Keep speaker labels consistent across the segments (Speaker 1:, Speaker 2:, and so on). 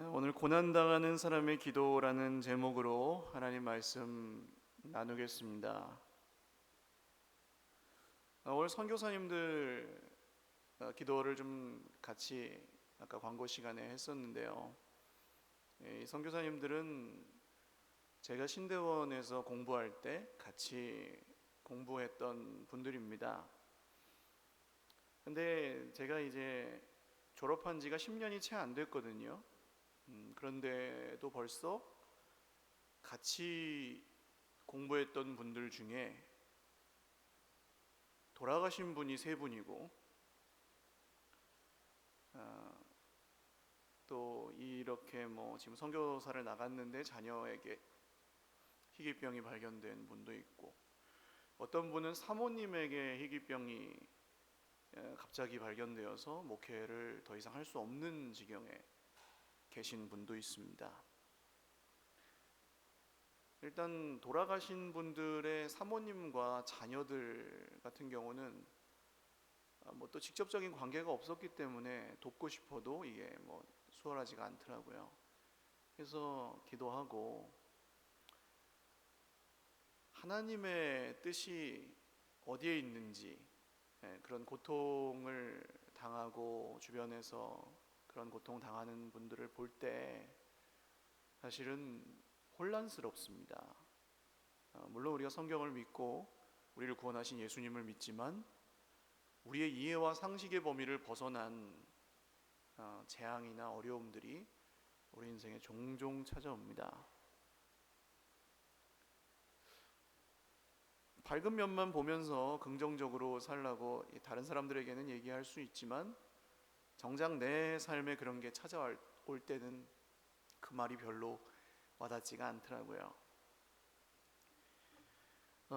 Speaker 1: 오늘 고난당하는 사람의 기도라는 제목으로 하나님 말씀 나누겠습니다. 오늘 선교사님들 기도를 좀 같이 아까 광고 시간에 했었는데요. 이 선교사님들은 제가 신대원에서 공부할 때 같이 공부했던 분들입니다. 근데 제가 이제 졸업한 지가 10년이 채 안 됐거든요. 그런데도 벌써 같이 공부했던 분들 중에 돌아가신 분이 세 분이고, 또 이렇게 지금 선교사를 나갔는데 자녀에게 희귀병이 발견된 분도 있고, 어떤 분은 사모님에게 희귀병이 갑자기 발견되어서 목회를 더 이상 할 수 없는 지경에 계신 분도 있습니다. 일단 돌아가신 분들의 사모님과 자녀들 같은 경우는 또 직접적인 관계가 없었기 때문에 돕고 싶어도 이게 수월하지가 않더라고요. 그래서 기도하고 하나님의 뜻이 어디에 있는지, 그런 고통을 당하고 주변에서 그런 고통 당하는 분들을 볼 때 사실은 혼란스럽습니다. 물론 우리가 성경을 믿고 우리를 구원하신 예수님을 믿지만 우리의 이해와 상식의 범위를 벗어난 재앙이나 어려움들이 우리 인생에 종종 찾아옵니다. 밝은 면만 보면서 긍정적으로 살라고 다른 사람들에게는 얘기할 수 있지만 정작 내 삶에 그런 게 찾아올 때는 그 말이 별로 와닿지가 않더라고요.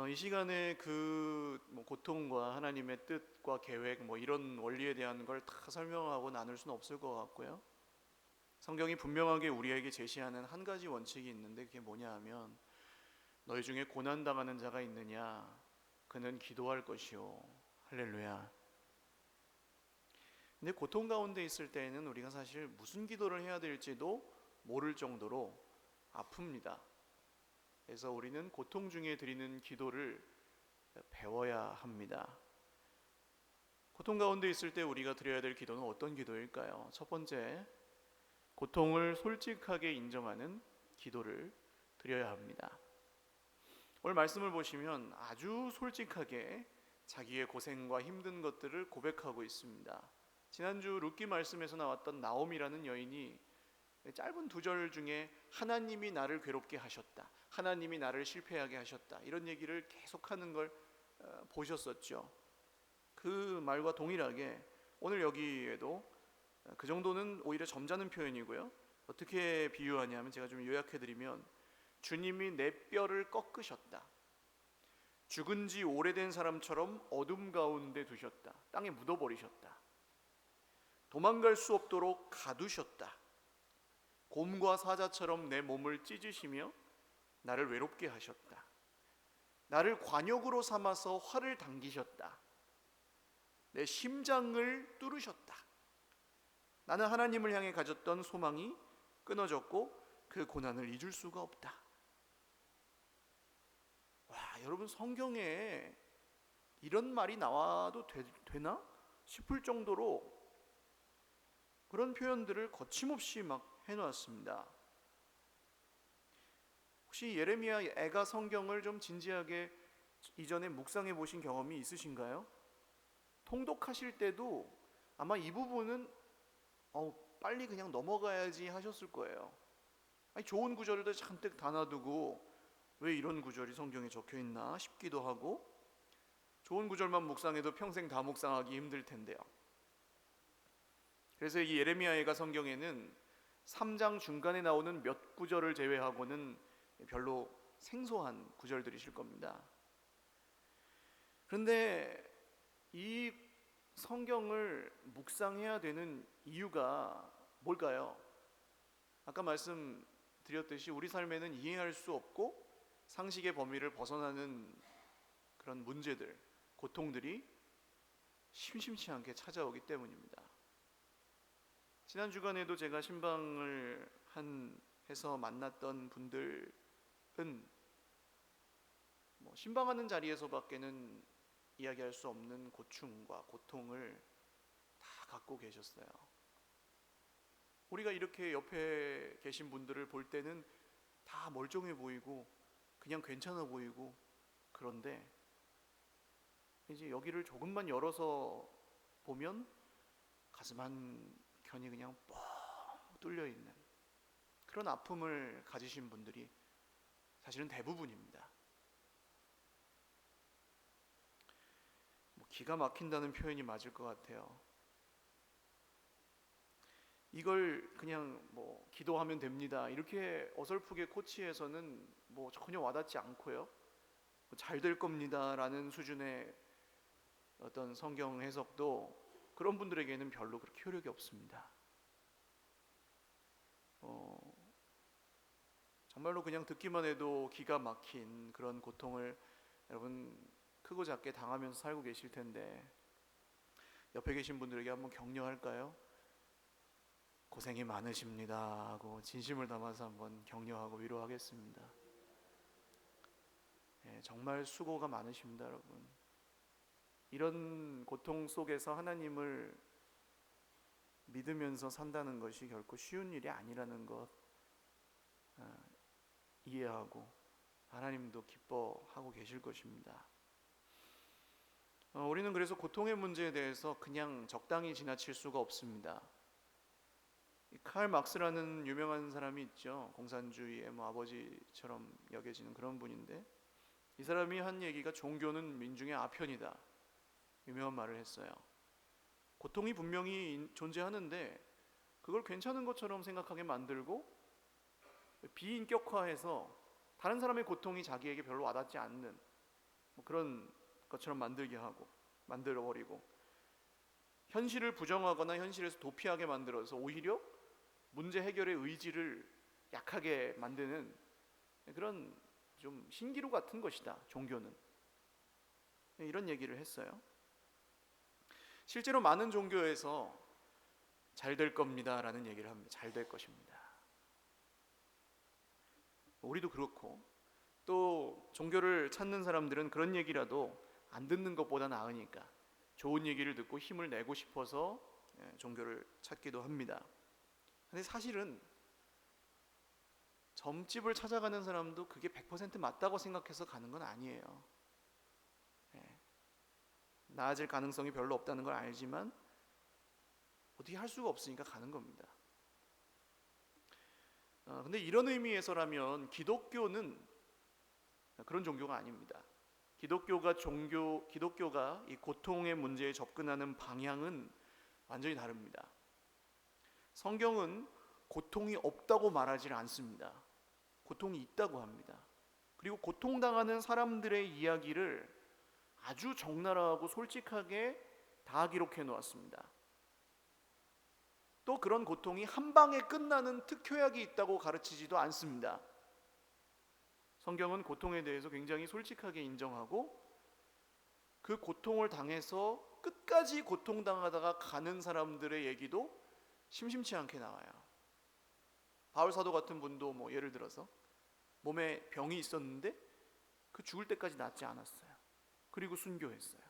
Speaker 1: 이 시간에 고통과 하나님의 뜻과 계획 이런 원리에 대한 걸 다 설명하고 나눌 수는 없을 것 같고요. 성경이 분명하게 우리에게 제시하는 한 가지 원칙이 있는데 그게 뭐냐 하면 너희 중에 고난당하는 자가 있느냐 그는 기도할 것이요. 할렐루야. 근데 고통 가운데 있을 때에는 우리가 사실 무슨 기도를 해야 될지도 모를 정도로 아픕니다. 그래서 우리는 고통 중에 드리는 기도를 배워야 합니다. 고통 가운데 있을 때 우리가 드려야 될 기도는 어떤 기도일까요? 첫 번째, 고통을 솔직하게 인정하는 기도를 드려야 합니다. 오늘 말씀을 보시면 아주 솔직하게 자기의 고생과 힘든 것들을 고백하고 있습니다. 지난주 룻기 말씀에서 나왔던 나옴이라는 여인이 짧은 두 절 중에 하나님이 나를 괴롭게 하셨다, 하나님이 나를 실패하게 하셨다, 이런 얘기를 계속하는 걸 보셨었죠. 그 말과 동일하게 오늘 여기에도 그 정도는 오히려 점잖은 표현이고요. 어떻게 비유하냐면 제가 좀 요약해드리면 주님이 내 뼈를 꺾으셨다, 죽은 지 오래된 사람처럼 어둠 가운데 두셨다, 땅에 묻어버리셨다, 도망갈 수 없도록 가두셨다, 곰과 사자처럼 내 몸을 찢으시며 나를 외롭게 하셨다, 나를 관역으로 삼아서 활을 당기셨다, 내 심장을 뚫으셨다. 나는 하나님을 향해 가졌던 소망이 끊어졌고 그 고난을 잊을 수가 없다. 와, 여러분, 성경에 이런 말이 나와도 되나 싶을 정도로 그런 표현들을 거침없이 해놓았습니다. 혹시 예레미야 애가 성경을 좀 진지하게 이전에 묵상해 보신 경험이 있으신가요? 통독하실 때도 아마 이 부분은 빨리 그냥 넘어가야지 하셨을 거예요. 좋은 구절을 잔뜩 다 놔두고 왜 이런 구절이 성경에 적혀 있나 싶기도 하고, 좋은 구절만 묵상해도 평생 다 묵상하기 힘들 텐데요. 그래서 이 예레미야애가 성경에는 3장 중간에 나오는 몇 구절을 제외하고는 별로 생소한 구절들이실 겁니다. 그런데 이 성경을 묵상해야 되는 이유가 뭘까요? 아까 말씀드렸듯이 우리 삶에는 이해할 수 없고 상식의 범위를 벗어나는 그런 문제들, 고통들이 심심치 않게 찾아오기 때문입니다. 지난 주간에도 제가 신방을 해서 만났던 분들은 신방하는 자리에서밖에는 이야기할 수 없는 고충과 고통을 다 갖고 계셨어요. 우리가 이렇게 옆에 계신 분들을 볼 때는 다 멀쩡해 보이고 그냥 괜찮아 보이고, 그런데 이제 여기를 조금만 열어서 보면 가슴 한 켠이 그냥 뻥 뚫려 있는 그런 아픔을 가지신 분들이 사실은 대부분입니다. 기가 막힌다는 표현이 맞을 것 같아요. 이걸 그냥 기도하면 됩니다, 이렇게 어설프게 코치해서는 전혀 와닿지 않고요. 잘 될 겁니다 라는 수준의 어떤 성경 해석도 그런 분들에게는 별로 그렇게 효력이 없습니다. 정말로 그냥 듣기만 해도 기가 막힌 그런 고통을 여러분 크고 작게 당하면서 살고 계실 텐데, 옆에 계신 분들에게 한번 격려할까요? 고생이 많으십니다 하고 진심을 담아서 한번 격려하고 위로하겠습니다. 정말 수고가 많으십니다, 여러분. 이런 고통 속에서 하나님을 믿으면서 산다는 것이 결코 쉬운 일이 아니라는 것 이해하고 하나님도 기뻐하고 계실 것입니다. 우리는 그래서 고통의 문제에 대해서 그냥 적당히 지나칠 수가 없습니다. 칼 막스라는 유명한 사람이 있죠. 공산주의의 아버지처럼 여겨지는 그런 분인데, 이 사람이 한 얘기가 종교는 민중의 아편이다, 유명한 말을 했어요. 고통이 분명히 존재하는데 그걸 괜찮은 것처럼 생각하게 만들고 비인격화해서 다른 사람의 고통이 자기에게 별로 와닿지 않는 그런 것처럼 만들게 하고 만들어버리고, 현실을 부정하거나 현실에서 도피하게 만들어서 오히려 문제 해결의 의지를 약하게 만드는 그런 좀 신기루 같은 것이다, 종교는. 이런 얘기를 했어요. 실제로 많은 종교에서 잘 될 겁니다 라는 얘기를 합니다. 잘 될 것입니다. 우리도 그렇고, 또 종교를 찾는 사람들은 그런 얘기라도 안 듣는 것보다 나으니까 좋은 얘기를 듣고 힘을 내고 싶어서 종교를 찾기도 합니다. 근데 사실은 점집을 찾아가는 사람도 그게 100% 맞다고 생각해서 가는 건 아니에요. 나아질 가능성이 별로 없다는 걸 알지만 어떻게 할 수가 없으니까 가는 겁니다. 근데 이런 의미에서라면 기독교는 그런 종교가 아닙니다. 기독교가 이 고통의 문제에 접근하는 방향은 완전히 다릅니다. 성경은 고통이 없다고 말하지 않습니다. 고통이 있다고 합니다. 그리고 고통당하는 사람들의 이야기를 아주 적나라하고 솔직하게 다 기록해 놓았습니다. 또 그런 고통이 한 방에 끝나는 특효약이 있다고 가르치지도 않습니다. 성경은 고통에 대해서 굉장히 솔직하게 인정하고, 그 고통을 당해서 끝까지 고통당하다가 가는 사람들의 얘기도 심심치 않게 나와요. 바울 사도 같은 분도 예를 들어서 몸에 병이 있었는데 그 죽을 때까지 낫지 않았어요. 그리고 순교했어요.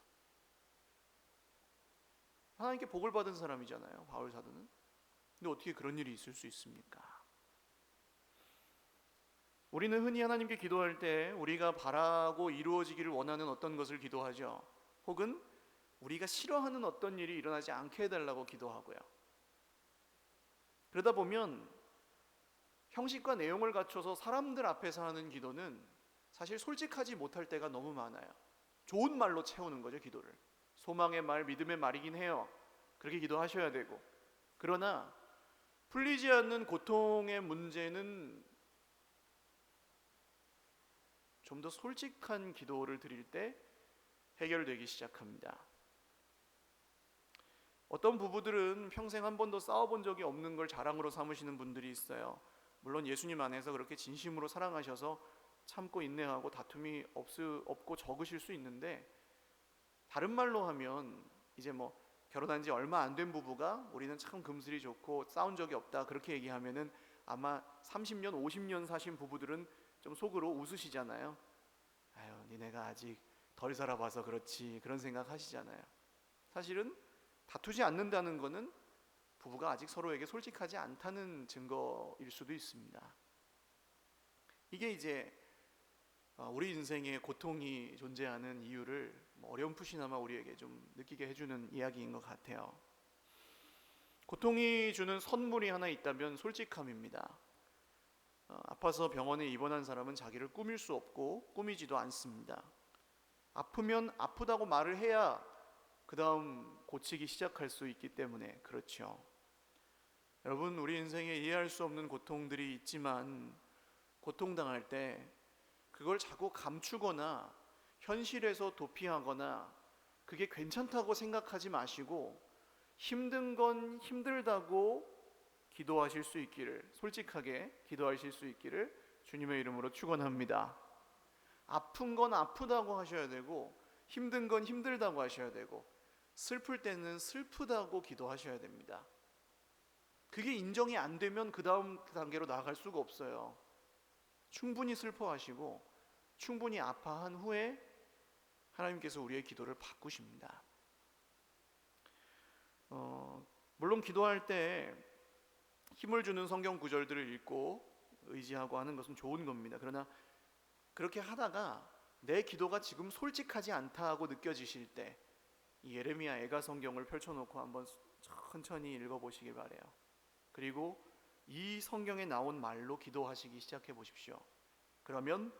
Speaker 1: 하나님께 복을 받은 사람이잖아요, 바울 사도는. 근데 어떻게 그런 일이 있을 수 있습니까? 우리는 흔히 하나님께 기도할 때 우리가 바라고 이루어지기를 원하는 어떤 것을 기도하죠. 혹은 우리가 싫어하는 어떤 일이 일어나지 않게 해달라고 기도하고요. 그러다 보면 형식과 내용을 갖춰서 사람들 앞에서 하는 기도는 사실 솔직하지 못할 때가 너무 많아요. 좋은 말로 채우는 거죠, 기도를. 소망의 말, 믿음의 말이긴 해요. 그렇게 기도하셔야 되고. 그러나 풀리지 않는 고통의 문제는 좀 더 솔직한 기도를 드릴 때 해결되기 시작합니다. 어떤 부부들은 평생 한 번도 싸워본 적이 없는 걸 자랑으로 삼으시는 분들이 있어요. 물론 예수님 안에서 그렇게 진심으로 사랑하셔서 참고 인내하고 다툼이 없고 적으실 수 있는데, 다른 말로 하면 이제 결혼한 지 얼마 안 된 부부가 우리는 참 금슬이 좋고 싸운 적이 없다 그렇게 얘기하면은 아마 30년 50년 사신 부부들은 좀 속으로 웃으시잖아요. 아유 니네가 아직 덜 살아봐서 그렇지 그런 생각 하시잖아요. 사실은 다투지 않는다는 거는 부부가 아직 서로에게 솔직하지 않다는 증거일 수도 있습니다. 이게 이제 우리 인생에 고통이 존재하는 이유를 어렴풋이나마 우리에게 좀 느끼게 해주는 이야기인 것 같아요. 고통이 주는 선물이 하나 있다면 솔직함입니다. 아파서 병원에 입원한 사람은 자기를 꾸밀 수 없고 꾸미지도 않습니다. 아프면 아프다고 말을 해야 그 다음 고치기 시작할 수 있기 때문에 그렇죠. 여러분, 우리 인생에 이해할 수 없는 고통들이 있지만 고통당할 때 그걸 자꾸 감추거나 현실에서 도피하거나 그게 괜찮다고 생각하지 마시고 힘든 건 힘들다고 기도하실 수 있기를, 솔직하게 기도하실 수 있기를 주님의 이름으로 축원합니다. 아픈 건 아프다고 하셔야 되고 힘든 건 힘들다고 하셔야 되고 슬플 때는 슬프다고 기도하셔야 됩니다. 그게 인정이 안 되면 그 다음 단계로 나아갈 수가 없어요. 충분히 슬퍼하시고 충분히 아파한 후에 하나님께서 우리의 기도를 바꾸십니다. 물론 기도할 때 힘을 주는 성경 구절들을 읽고 의지하고 하는 것은 좋은 겁니다. 그러나 그렇게 하다가 내 기도가 지금 솔직하지 않다고 느껴지실 때 이 예레미야 애가 성경을 펼쳐놓고 한번 천천히 읽어보시기 바래요. 그리고 이 성경에 나온 말로 기도하시기 시작해 보십시오. 그러면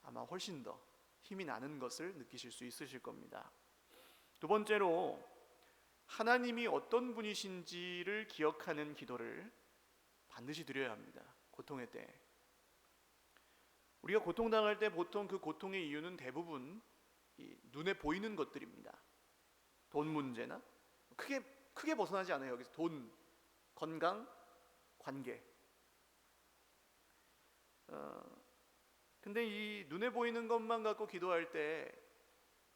Speaker 1: 아마 훨씬 더 힘이 나는 것을 느끼실 수 있으실 겁니다. 두 번째로 하나님이 어떤 분이신지를 기억하는 기도를 반드시 드려야 합니다. 고통의 때. 우리가 고통당할 때 보통 그 고통의 이유는 대부분 이 눈에 보이는 것들입니다. 돈 문제나 크게 벗어나지 않아요. 여기서 돈, 건강, 관계. 근데 이 눈에 보이는 것만 갖고 기도할 때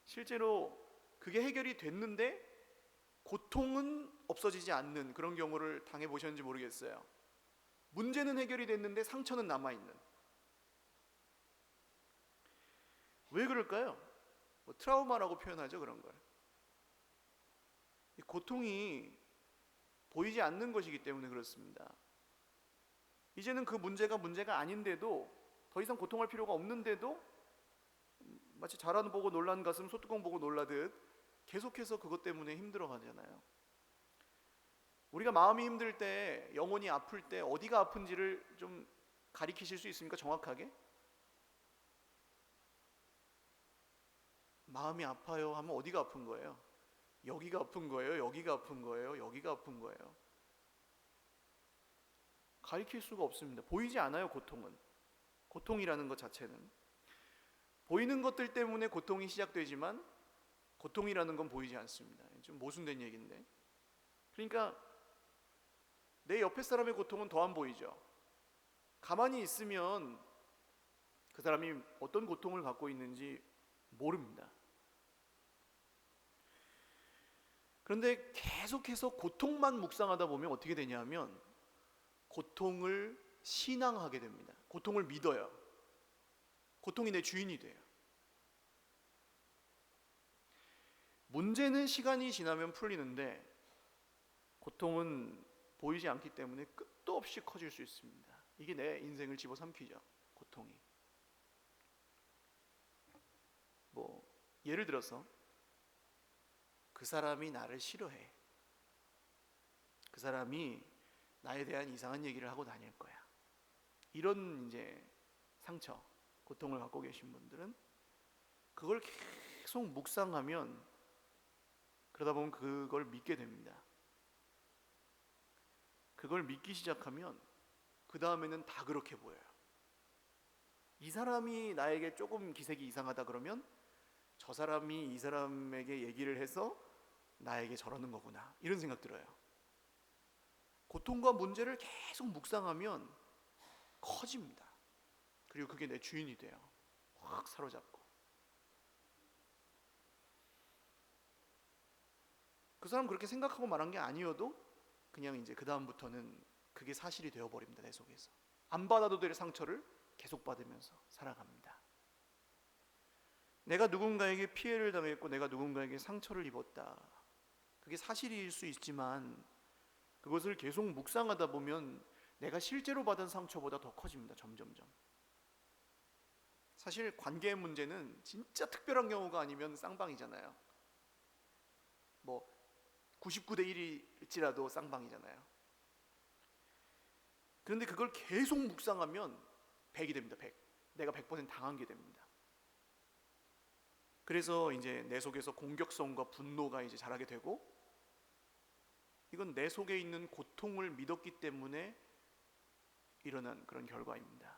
Speaker 1: 실제로 그게 해결이 됐는데 고통은 없어지지 않는 그런 경우를 당해보셨는지 모르겠어요. 문제는 해결이 됐는데 상처는 남아있는. 왜 그럴까요? 트라우마라고 표현하죠, 그런 걸. 이 고통이 보이지 않는 것이기 때문에 그렇습니다. 이제는 그 문제가 아닌데도 더 이상 고통할 필요가 없는데도 마치 자라는 보고 놀란 가슴 소뚜껑 보고 놀라듯 계속해서 그것 때문에 힘들어 가잖아요. 우리가 마음이 힘들 때, 영혼이 아플 때 어디가 아픈지를 좀 가리키실 수 있습니까? 정확하게? 마음이 아파요 하면 어디가 아픈 거예요? 여기가 아픈 거예요? 여기가 아픈 거예요? 여기가 아픈 거예요? 가리킬 수가 없습니다. 보이지 않아요, 고통은. 고통이라는 것 자체는. 보이는 것들 때문에 고통이 시작되지만 고통이라는 건 보이지 않습니다. 좀 모순된 얘기인데. 그러니까 내 옆에 사람의 고통은 더 안 보이죠. 가만히 있으면 그 사람이 어떤 고통을 갖고 있는지 모릅니다. 그런데 계속해서 고통만 묵상하다 보면 어떻게 되냐면 고통을 신앙하게 됩니다. 고통을 믿어요. 고통이 내 주인이 돼요. 문제는 시간이 지나면 풀리는데 고통은 보이지 않기 때문에 끝도 없이 커질 수 있습니다. 이게 내 인생을 집어삼키죠. 고통이. 예를 들어서 그 사람이 나를 싫어해. 그 사람이 나에 대한 이상한 얘기를 하고 다닐 거야. 이런 이제 상처, 고통을 갖고 계신 분들은 그걸 계속 묵상하면 그러다 보면 그걸 믿게 됩니다. 그걸 믿기 시작하면 그 다음에는 다 그렇게 보여요. 이 사람이 나에게 조금 기색이 이상하다 그러면 저 사람이 이 사람에게 얘기를 해서 나에게 저러는 거구나, 이런 생각 들어요. 고통과 문제를 계속 묵상하면 커집니다. 그리고 그게 내 주인이 돼요. 확 사로잡고. 그 사람 그렇게 생각하고 말한 게 아니어도 그냥 이제 그 다음부터는 그게 사실이 되어버립니다. 내 속에서 안 받아도 될 상처를 계속 받으면서 살아갑니다. 내가 누군가에게 피해를 당했고 내가 누군가에게 상처를 입었다, 그게 사실일 수 있지만 그것을 계속 묵상하다 보면 내가 실제로 받은 상처보다 더 커집니다. 점점점. 사실 관계의 문제는 진짜 특별한 경우가 아니면 쌍방이잖아요. 뭐 99대 1일지라도 쌍방이잖아요. 그런데 그걸 계속 묵상하면 100이 됩니다. 100. 내가 100% 당한 게 됩니다. 그래서 이제 내 속에서 공격성과 분노가 이제 자라게 되고, 이건 내 속에 있는 고통을 믿었기 때문에 일어난 그런 결과입니다.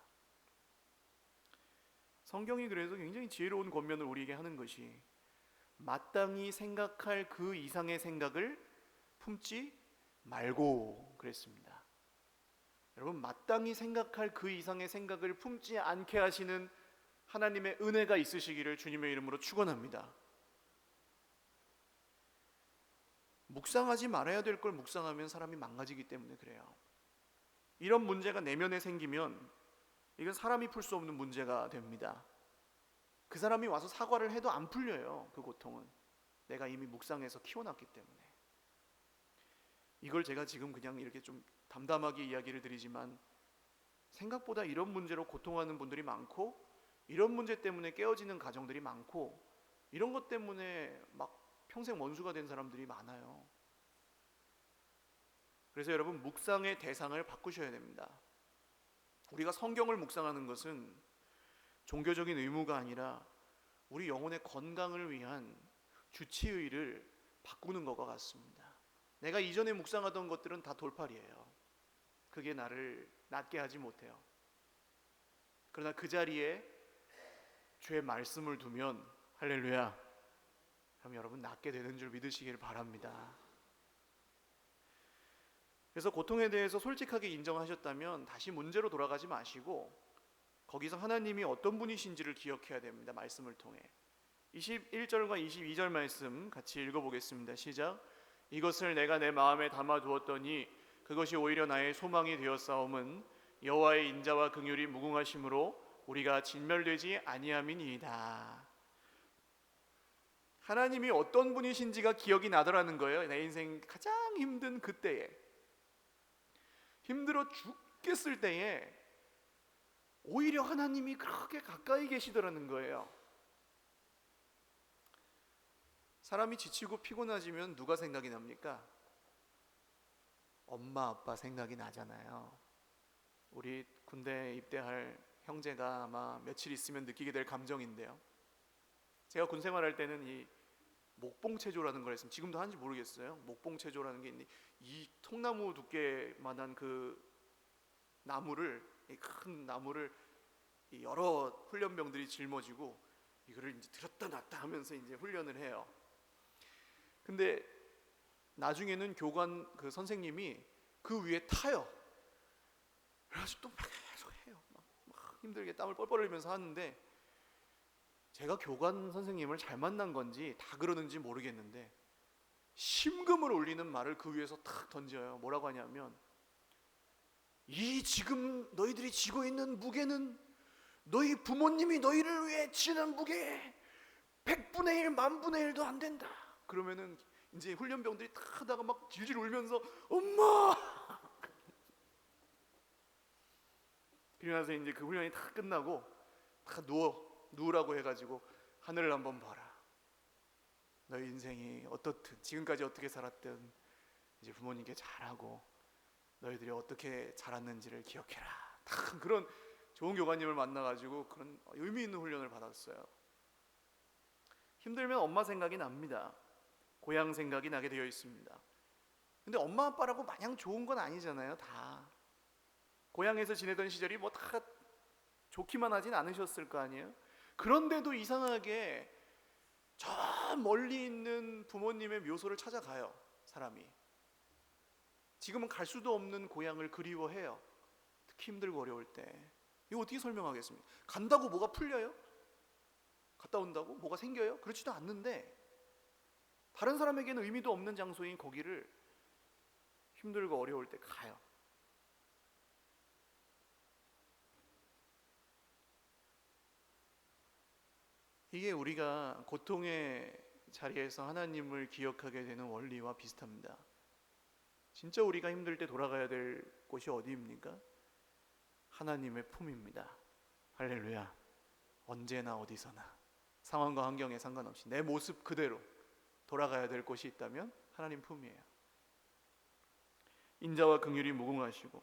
Speaker 1: 성경이 그래서 굉장히 지혜로운 권면을 우리에게 하는 것이, 마땅히 생각할 그 이상의 생각을 품지 말고 그랬습니다. 여러분, 마땅히 생각할 그 이상의 생각을 품지 않게 하시는 하나님의 은혜가 있으시기를 주님의 이름으로 축원합니다. 묵상하지 말아야 될 걸 묵상하면 사람이 망가지기 때문에 그래요. 이런 문제가 내면에 생기면 이건 사람이 풀 수 없는 문제가 됩니다. 그 사람이 와서 사과를 해도 안 풀려요. 그 고통은 내가 이미 묵상해서 키워놨기 때문에. 이걸 제가 지금 그냥 이렇게 좀 담담하게 이야기를 드리지만, 생각보다 이런 문제로 고통하는 분들이 많고, 이런 문제 때문에 깨어지는 가정들이 많고, 이런 것 때문에 막 평생 원수가 된 사람들이 많아요. 그래서 여러분, 묵상의 대상을 바꾸셔야 됩니다. 우리가 성경을 묵상하는 것은 종교적인 의무가 아니라 우리 영혼의 건강을 위한 주치의를 바꾸는 것과 같습니다. 내가 이전에 묵상하던 것들은 다 돌팔이에요. 그게 나를 낫게 하지 못해요. 그러나 그 자리에 주의 말씀을 두면, 할렐루야, 그럼 여러분 낫게 되는 줄 믿으시길 바랍니다. 그래서 고통에 대해서 솔직하게 인정하셨다면 다시 문제로 돌아가지 마시고 거기서 하나님이 어떤 분이신지를 기억해야 됩니다. 말씀을 통해. 21절과 22절 말씀 같이 읽어보겠습니다. 시작. 이것을 내가 내 마음에 담아두었더니 그것이 오히려 나의 소망이 되었사옴은 여호와의 인자와 긍휼이 무궁하심으로 우리가 진멸되지 아니함이니이다. 하나님이 어떤 분이신지가 기억이 나더라는 거예요. 내 인생 가장 힘든 그때에, 힘들어 죽겠을 때에 오히려 하나님이 그렇게 가까이 계시더라는 거예요. 사람이 지치고 피곤해지면 누가 생각이 납니까? 엄마 아빠 생각이 나잖아요. 우리 군대 입대할 형제가 아마 며칠 있으면 느끼게 될 감정인데요, 제가 군 생활할 때는 이 목봉체조라는 걸 했습니다. 지금도 하는지 모르겠어요. 목봉체조라는 게 있는데, 이 통나무 두께만한 그 나무를, 이 큰 나무를 여러 훈련병들이 짊어지고 이거를 이제 들었다 놨다 하면서 이제 훈련을 해요. 근데 나중에는 교관 그 선생님이 그 위에 타요. 그래가지고 또 계속 해요. 막 힘들게 땀을 뻘뻘 흘리면서 하는데, 제가 교관 선생님을 잘 만난 건지 다 그러는지 모르겠는데 심금을 울리는 말을 그 위에서 탁 던져요. 뭐라고 하냐면, 이 지금 너희들이 지고 있는 무게는 너희 부모님이 너희를 위해 치는 무게 100분의 1, 10,000분의 1도 안 된다. 그러면은 이제 훈련병들이 탁 하다가 막 질질 울면서 엄마! 그러면서 이제 그 훈련이 다 끝나고 다 누우라고 해가지고, 하늘을 한번 봐라. 너희 인생이 어떻든 지금까지 어떻게 살았든 이제 부모님께 잘하고 너희들이 어떻게 자랐는지를 기억해라. 다 그런 좋은 교관님을 만나가지고 그런 의미 있는 훈련을 받았어요. 힘들면 엄마 생각이 납니다. 고향 생각이 나게 되어 있습니다. 근데 엄마 아빠라고 마냥 좋은 건 아니잖아요. 다 고향에서 지내던 시절이 뭐 다 좋기만 하진 않으셨을 거 아니에요. 그런데도 이상하게 저 멀리 있는 부모님의 묘소를 찾아가요. 사람이 지금은 갈 수도 없는 고향을 그리워해요. 특히 힘들고 어려울 때. 이거 어떻게 설명하겠습니까? 간다고 뭐가 풀려요? 갔다 온다고 뭐가 생겨요? 그렇지도 않는데 다른 사람에게는 의미도 없는 장소인 거기를 힘들고 어려울 때 가요. 이게 우리가 고통의 자리에서 하나님을 기억하게 되는 원리와 비슷합니다. 진짜 우리가 힘들 때 돌아가야 될 곳이 어디입니까? 하나님의 품입니다. 할렐루야. 언제나 어디서나 상황과 환경에 상관없이 내 모습 그대로 돌아가야 될 곳이 있다면 하나님 품이에요. 인자와 긍휼이 무궁하시고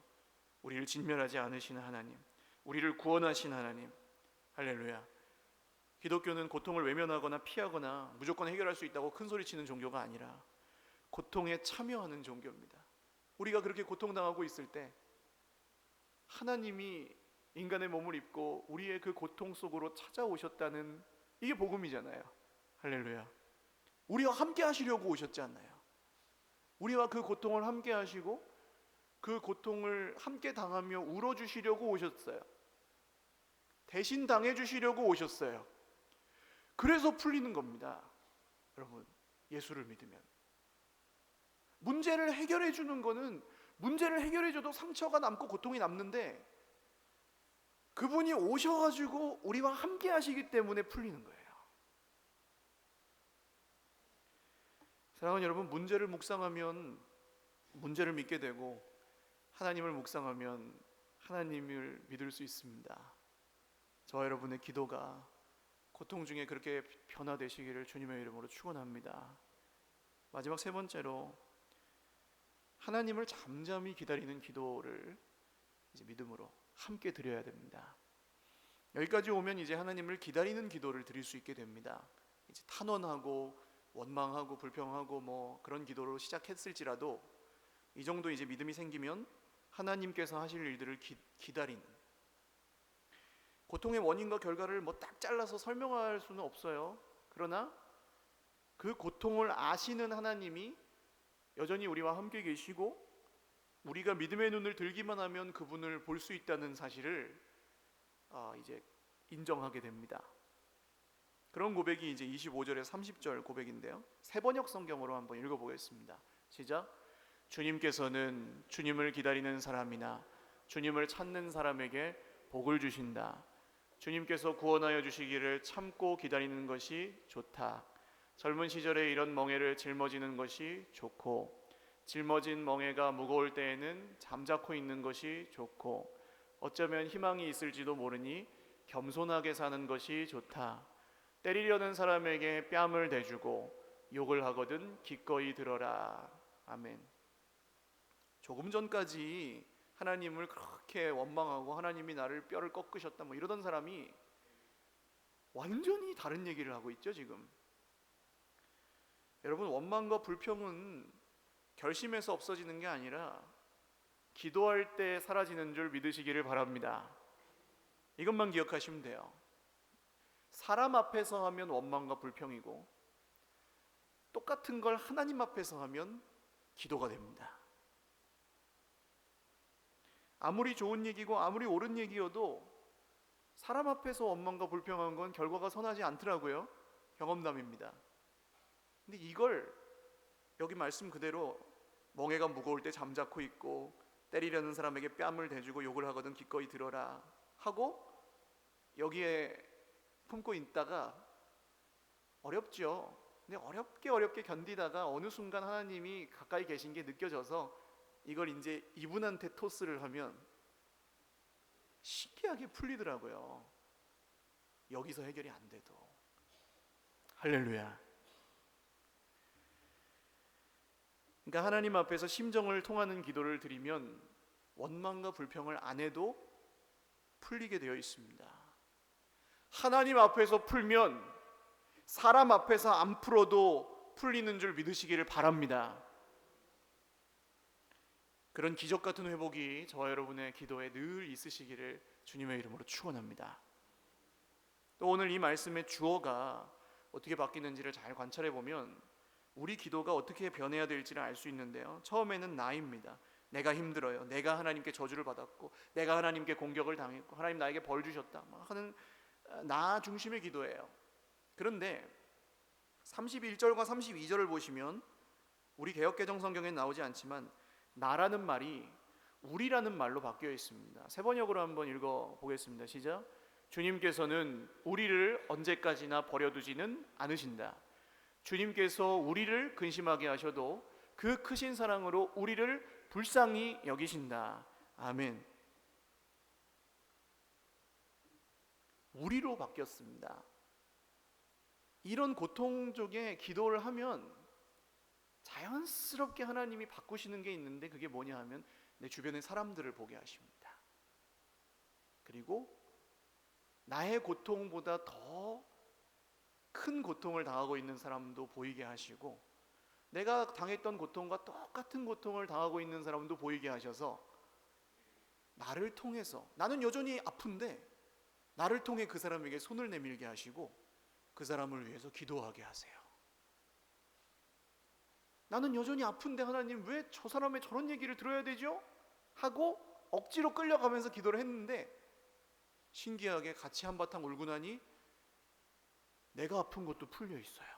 Speaker 1: 우리를 진멸하지 않으시는 하나님, 우리를 구원하신 하나님. 할렐루야. 기독교는 고통을 외면하거나 피하거나 무조건 해결할 수 있다고 큰 소리치는 종교가 아니라 고통에 참여하는 종교입니다. 우리가 그렇게 고통당하고 있을 때 하나님이 인간의 몸을 입고 우리의 그 고통 속으로 찾아오셨다는, 이게 복음이잖아요. 할렐루야. 우리와 함께 하시려고 오셨지 않나요? 우리와 그 고통을 함께 하시고 그 고통을 함께 당하며 울어주시려고 오셨어요. 대신 당해주시려고 오셨어요. 그래서 풀리는 겁니다. 여러분, 예수를 믿으면 문제를 해결해 주는 거는, 문제를 해결해 줘도 상처가 남고 고통이 남는데 그분이 오셔가지고 우리와 함께 하시기 때문에 풀리는 거예요. 사랑하는 여러분, 문제를 묵상하면 문제를 믿게 되고 하나님을 묵상하면 하나님을 믿을 수 있습니다. 저와 여러분의 기도가 고통 중에 그렇게 변화되시기를 주님의 이름으로 축원합니다. 마지막 세 번째로, 하나님을 잠잠히 기다리는 기도를 이제 믿음으로 함께 드려야 됩니다. 여기까지 오면 이제 하나님을 기다리는 기도를 드릴 수 있게 됩니다. 이제 탄원하고 원망하고 불평하고 뭐 그런 기도로 시작했을지라도 이 정도 이제 믿음이 생기면 하나님께서 하실 일들을 기다리는, 고통의 원인과 결과를 뭐 딱 잘라서 설명할 수는 없어요. 그러나 그 고통을 아시는 하나님이 여전히 우리와 함께 계시고 우리가 믿음의 눈을 들기만 하면 그분을 볼 수 있다는 사실을 이제 인정하게 됩니다. 그런 고백이 이제 25절에 30절 고백인데요. 세번역 성경으로 한번 읽어보겠습니다. 시작. 주님께서는 주님을 기다리는 사람이나 주님을 찾는 사람에게 복을 주신다. 주님께서 구원하여 주시기를 참고 기다리는 것이 좋다. 젊은 시절에 이런 멍에를 짊어지는 것이 좋고 짊어진 멍에가 무거울 때에는 잠자코 있는 것이 좋고 어쩌면 희망이 있을지도 모르니 겸손하게 사는 것이 좋다. 때리려는 사람에게 뺨을 대주고 욕을 하거든 기꺼이 들어라. 아멘. 조금 전까지 하나님을 그렇게 원망하고 하나님이 나를 뼈를 꺾으셨다 뭐 이러던 사람이 완전히 다른 얘기를 하고 있죠 지금. 여러분, 원망과 불평은 결심해서 없어지는 게 아니라 기도할 때 사라지는 줄 믿으시기를 바랍니다. 이것만 기억하시면 돼요. 사람 앞에서 하면 원망과 불평이고 똑같은 걸 하나님 앞에서 하면 기도가 됩니다. 아무리 좋은 얘기고 아무리 옳은 얘기여도 사람 앞에서 원망과 불평한 건 결과가 선하지 않더라고요. 경험담입니다. 근데 이걸 여기 말씀 그대로 멍에가 무거울 때 잠자코 있고 때리려는 사람에게 뺨을 대주고 욕을 하거든 기꺼이 들어라 하고 여기에 품고 있다가 어렵죠. 근데 어렵게 견디다가 어느 순간 하나님이 가까이 계신 게 느껴져서 이걸 이제 이분한테 토스를 하면 신기하게 풀리더라고요. 여기서 해결이 안 돼도. 할렐루야. 그러니까 하나님 앞에서 심정을 통하는 기도를 드리면 원망과 불평을 안 해도 풀리게 되어 있습니다. 하나님 앞에서 풀면 사람 앞에서 안 풀어도 풀리는 줄 믿으시기를 바랍니다. 그런 기적 같은 회복이 저와 여러분의 기도에 늘 있으시기를 주님의 이름으로 축원합니다. 또 오늘 이 말씀의 주어가 어떻게 바뀌는지를 잘 관찰해 보면 우리 기도가 어떻게 변해야 될지를 알 수 있는데요. 처음에는 나입니다. 내가 힘들어요. 내가 하나님께 저주를 받았고 내가 하나님께 공격을 당했고 하나님 나에게 벌 주셨다 하는 나 중심의 기도예요. 그런데 31절과 32절을 보시면 우리 개역개정 성경에는 나오지 않지만 나라는 말이 우리라는 말로 바뀌어 있습니다. 세 번역으로 한번 읽어보겠습니다. 시작. 주님께서는 우리를 언제까지나 버려두지는 않으신다. 주님께서 우리를 근심하게 하셔도 그 크신 사랑으로 우리를 불쌍히 여기신다. 아멘. 우리로 바뀌었습니다. 이런 고통 쪽에 기도를 하면 자연스럽게 하나님이 바꾸시는 게 있는데, 그게 뭐냐 하면 내 주변의 사람들을 보게 하십니다. 그리고 나의 고통보다 더 큰 고통을 당하고 있는 사람도 보이게 하시고, 내가 당했던 고통과 똑같은 고통을 당하고 있는 사람도 보이게 하셔서 나를 통해서, 나는 여전히 아픈데 나를 통해 그 사람에게 손을 내밀게 하시고 그 사람을 위해서 기도하게 하세요. 나는 여전히 아픈데 하나님 왜 저 사람의 저런 얘기를 들어야 되죠? 하고 억지로 끌려가면서 기도를 했는데, 신기하게 같이 한바탕 울고 나니 내가 아픈 것도 풀려 있어요.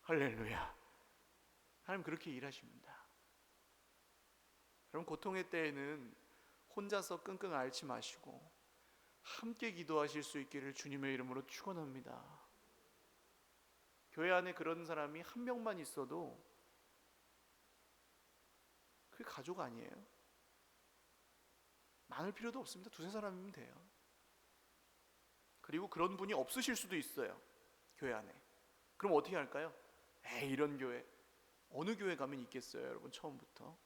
Speaker 1: 할렐루야. 하나님 그렇게 일하십니다. 여러분, 고통의 때에는 혼자서 끙끙 앓지 마시고 함께 기도하실 수 있기를 주님의 이름으로 축원합니다. 교회 안에 그런 사람이 한 명만 있어도 그게 가족 아니에요. 많을 필요도 없습니다. 두세 사람이면 돼요. 그리고 그런 분이 없으실 수도 있어요, 교회 안에. 그럼 어떻게 할까요? 에이, 이런 교회 어느 교회 가면 있겠어요, 여러분. 처음부터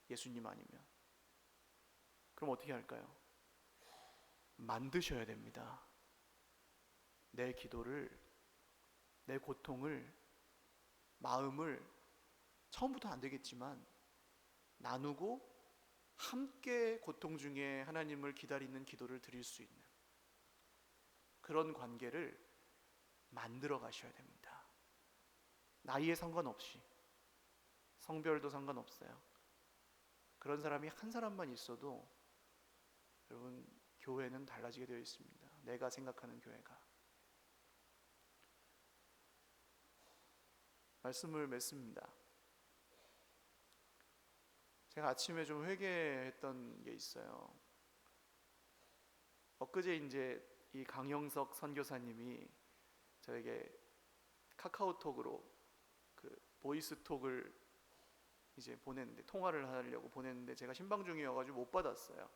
Speaker 1: 예수님 아니면. 그럼 어떻게 할까요? 만드셔야 됩니다. 내 기도를, 내 고통을, 마음을 처음부터 안 되겠지만 나누고 함께 고통 중에 하나님을 기다리는 기도를 드릴 수 있는 그런 관계를 만들어 가셔야 됩니다. 나이에 상관없이, 성별도 상관없어요. 그런 사람이 한 사람만 있어도 여러분, 교회는 달라지게 되어 있습니다. 내가 생각하는 교회가. 말씀을 맺습니다. 제가 아침에 좀 회개했던 게 있어요. 엊그제 이제 이 강영석 선교사님이 저에게 카카오톡으로 그 보이스톡을 이제 보냈는데, 통화를 하려고 보냈는데 제가 신방 중이어가지고 못 받았어요.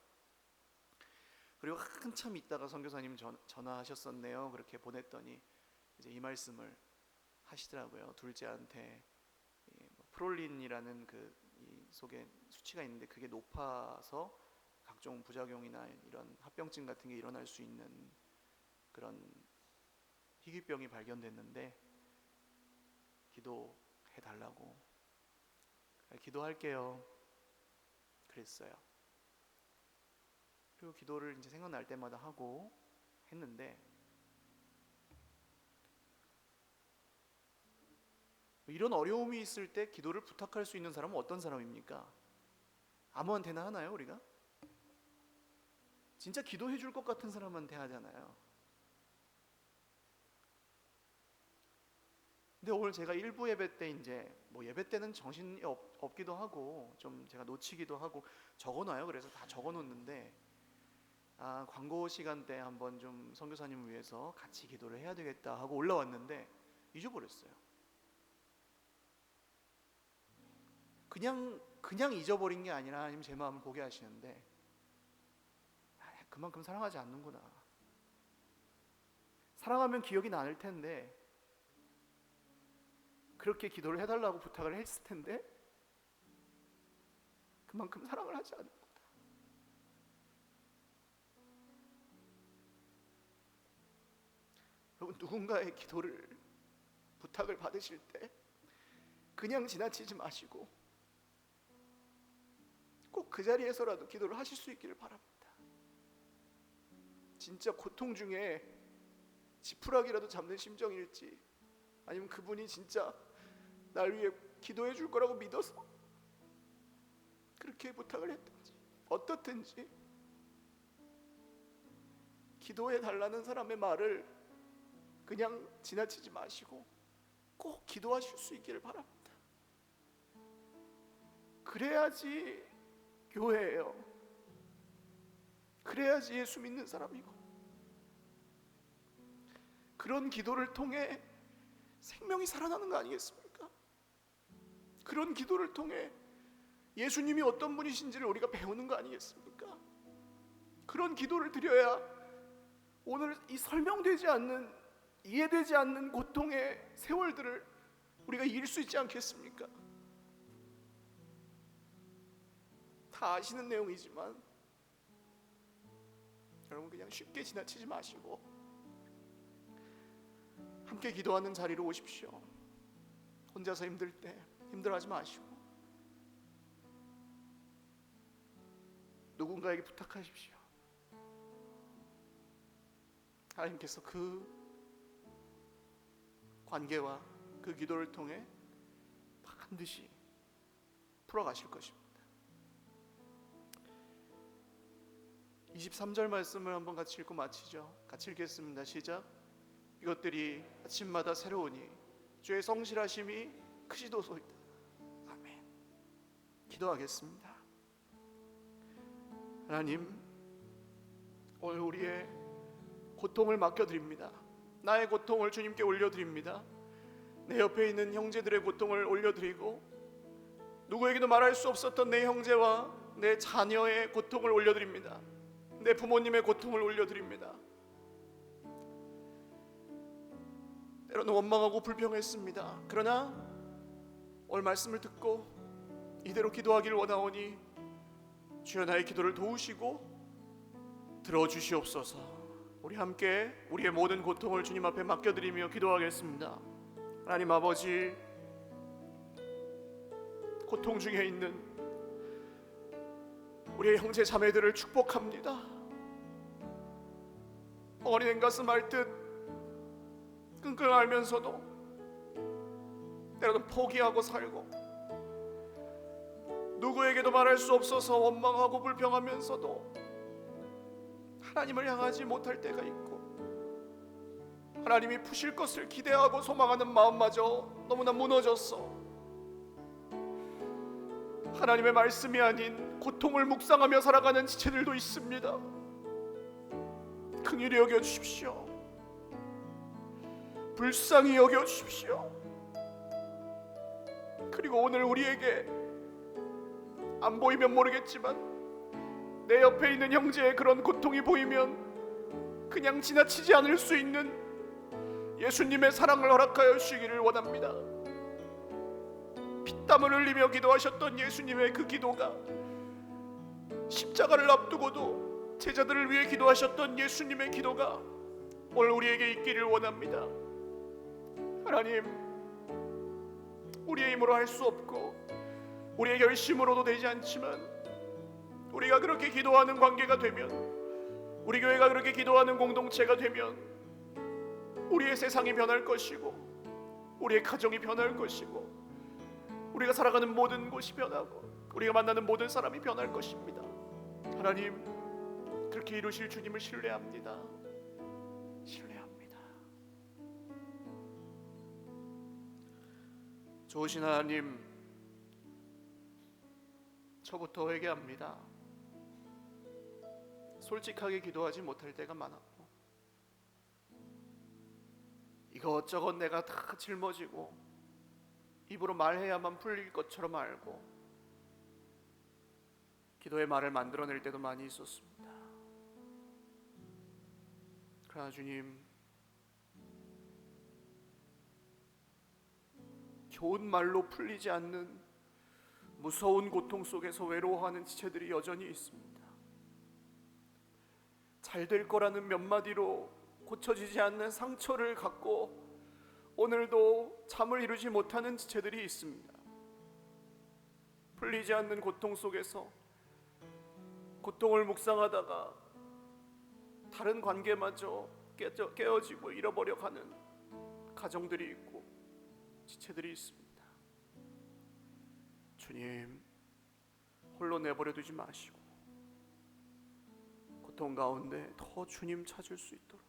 Speaker 1: 그리고 한참 있다가 선교사님 전화하셨었네요. 그렇게 보냈더니 이제 이 말씀을 하시더라고요. 둘째한테 프롤린이라는 이 속에 수치가 있는데 그게 높아서 각종 부작용이나 이런 합병증 같은 게 일어날 수 있는 그런 희귀병이 발견됐는데 기도해 달라고. 기도할게요 그랬어요. 그리고 기도를 이제 생각날 때마다 하고 했는데, 이런 어려움이 있을 때 기도를 부탁할 수 있는 사람은 어떤 사람입니까? 아무한테나 하나요, 우리가? 진짜 기도해 줄 것 같은 사람한테 하잖아요. 근데 오늘 제가 일부 예배 때 이제 예배 때는 정신이 없기도 하고 좀 제가 놓치기도 하고 적어놔요. 그래서 다 적어놓는데 광고 시간 때 한번 좀 선교사님을 위해서 같이 기도를 해야 되겠다 하고 올라왔는데 잊어버렸어요. 그냥 잊어버린 게 아니라 하나님 제 마음을 보게 하시는데, 그만큼 사랑하지 않는구나. 사랑하면 기억이 나을 텐데, 그렇게 기도를 해달라고 부탁을 했을 텐데 그만큼 사랑을 하지 않는구나. 여러분, 누군가의 기도를 부탁을 받으실 때 그냥 지나치지 마시고 꼭 그 자리에서라도 기도를 하실 수 있기를 바랍니다. 진짜 고통 중에 지푸라기라도 잡는 심정일지, 아니면 그분이 진짜 날 위해 기도해 줄 거라고 믿어서 그렇게 부탁을 했든지 어떻든지, 기도해 달라는 사람의 말을 그냥 지나치지 마시고 꼭 기도하실 수 있기를 바랍니다. 그래야지 교회예요. 그래야지 예수 믿는 사람이고, 그런 기도를 통해 생명이 살아나는 거 아니겠습니까? 그런 기도를 통해 예수님이 어떤 분이신지를 우리가 배우는 거 아니겠습니까? 그런 기도를 드려야 오늘 이 설명되지 않는, 이해되지 않는 고통의 세월들을 우리가 이길 수 있지 않겠습니까? 다 아시는 내용이지만 여러분, 그냥 쉽게 지나치지 마시고 함께 기도하는 자리로 오십시오. 혼자서 힘들 때 힘들어하지 마시고 누군가에게 부탁하십시오. 하나님께서 그 관계와 그 기도를 통해 반드시 풀어가실 것입니다. 23절 말씀을 한번 같이 읽고 마치죠. 같이 읽겠습니다. 시작. 이것들이 아침마다 새로우니 주의 성실하심이 크시도소이다. 아멘. 기도하겠습니다. 하나님, 오늘 우리의 고통을 맡겨드립니다. 나의 고통을 주님께 올려드립니다. 내 옆에 있는 형제들의 고통을 올려드리고, 누구에게도 말할 수 없었던 내 형제와 내 자녀의 고통을 올려드립니다. 내 부모님의 고통을 올려드립니다. 때로는 원망하고 불평했습니다. 그러나 오늘 말씀을 듣고 이대로 기도하기를 원하오니 주여 나의 기도를 도우시고 들어주시옵소서. 우리 함께 우리의 모든 고통을 주님 앞에 맡겨드리며 기도하겠습니다. 하나님 아버지, 고통 중에 있는 우리의 형제 자매들을 축복합니다. 어린애 가슴 앓듯 끙끙 앓면서도 때로는 포기하고 살고, 누구에게도 말할 수 없어서 원망하고 불평하면서도 하나님을 향하지 못할 때가 있고, 하나님이 푸실 것을 기대하고 소망하는 마음마저 너무나 무너졌어. 하나님의 말씀이 아닌 고통을 묵상하며 살아가는 지체들도 있습니다. 긍휼히 여겨주십시오. 불쌍히 여겨주십시오. 그리고 오늘 우리에게 안 보이면 모르겠지만 내 옆에 있는 형제의 그런 고통이 보이면 그냥 지나치지 않을 수 있는 예수님의 사랑을 허락하여 주시기를 원합니다. 피땀을 흘리며 기도하셨던 예수님의 그 기도가, 십자가를 앞두고도 제자들을 위해 기도하셨던 예수님의 기도가 오늘 우리에게 있기를 원합니다. 하나님, 우리의 힘으로 할 수 없고 우리의 결심으로도 되지 않지만, 우리가 그렇게 기도하는 관계가 되면, 우리 교회가 그렇게 기도하는 공동체가 되면 우리의 세상이 변할 것이고, 우리의 가정이 변할 것이고, 우리가 살아가는 모든 곳이 변하고, 우리가 만나는 모든 사람이 변할 것입니다. 하나님, 그렇게 이루실 주님을 신뢰합니다. 신뢰합니다. 좋으신 하나님, 저부터 회개합니다. 솔직하게 기도하지 못할 때가 많았고, 이것저것 내가 다 짊어지고 입으로 말해야만 풀릴 것처럼 알고 기도의 말을 만들어낼 때도 많이 있었습니다. 그러나 주님, 좋은 말로 풀리지 않는 무서운 고통 속에서 외로워하는 지체들이 여전히 있습니다. 잘 될 거라는 몇 마디로 고쳐지지 않는 상처를 갖고 오늘도 잠을 이루지 못하는 지체들이 있습니다. 풀리지 않는 고통 속에서 고통을 묵상하다가 다른 관계마저 깨어지고 잃어버려가는 가정들이 있고 지체들이 있습니다. 주님, 홀로 내버려 두지 마시고 고통 가운데 더 주님 찾을 수 있도록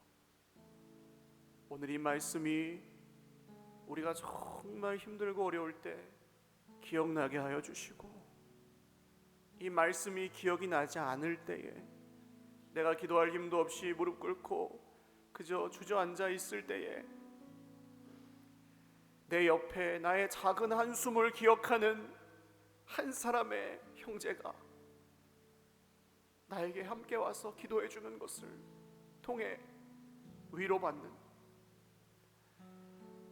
Speaker 1: 오늘 이 말씀이 우리가 정말 힘들고 어려울 때 기억나게 하여 주시고, 이 말씀이 기억이 나지 않을 때에 내가 기도할 힘도 없이 무릎 꿇고 그저 주저앉아 있을 때에 내 옆에 나의 작은 한숨을 기억하는 한 사람의 형제가 나에게 함께 와서 기도해 주는 것을 통해 위로받는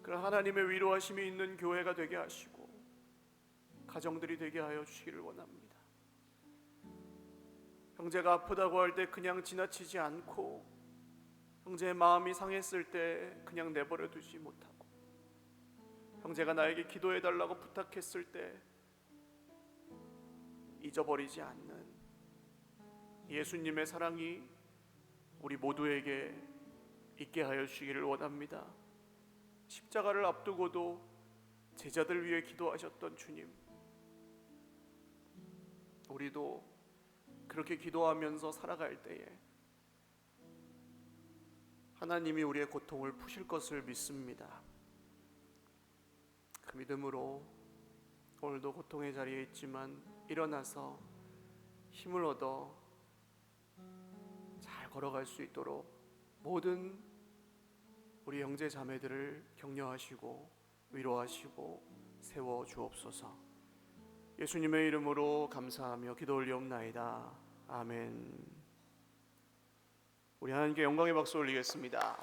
Speaker 1: 그런 하나님의 위로하심이 있는 교회가 되게 하시고 가정들이 되게 하여 주시기를 원합니다. 형제가 아프다고 할 때 그냥 지나치지 않고, 형제의 마음이 상했을 때 그냥 내버려 두지 못하고, 형제가 나에게 기도해 달라고 부탁했을 때 잊어버리지 않는 예수님의 사랑이 우리 모두에게 있게 하여 주시기를 원합니다. 십자가를 앞두고도 제자들 위해 기도하셨던 주님, 우리도 그렇게 기도하면서 살아갈 때에 하나님이 우리의 고통을 푸실 것을 믿습니다. 그 믿음으로 오늘도 고통의 자리에 있지만 일어나서 힘을 얻어 잘 걸어갈 수 있도록 모든 우리 형제 자매들을 격려하시고 위로하시고 세워 주옵소서. 예수님의 이름으로 감사하며 기도 올리옵나이다. 아멘. 우리 하나님께 영광의 박수 올리겠습니다.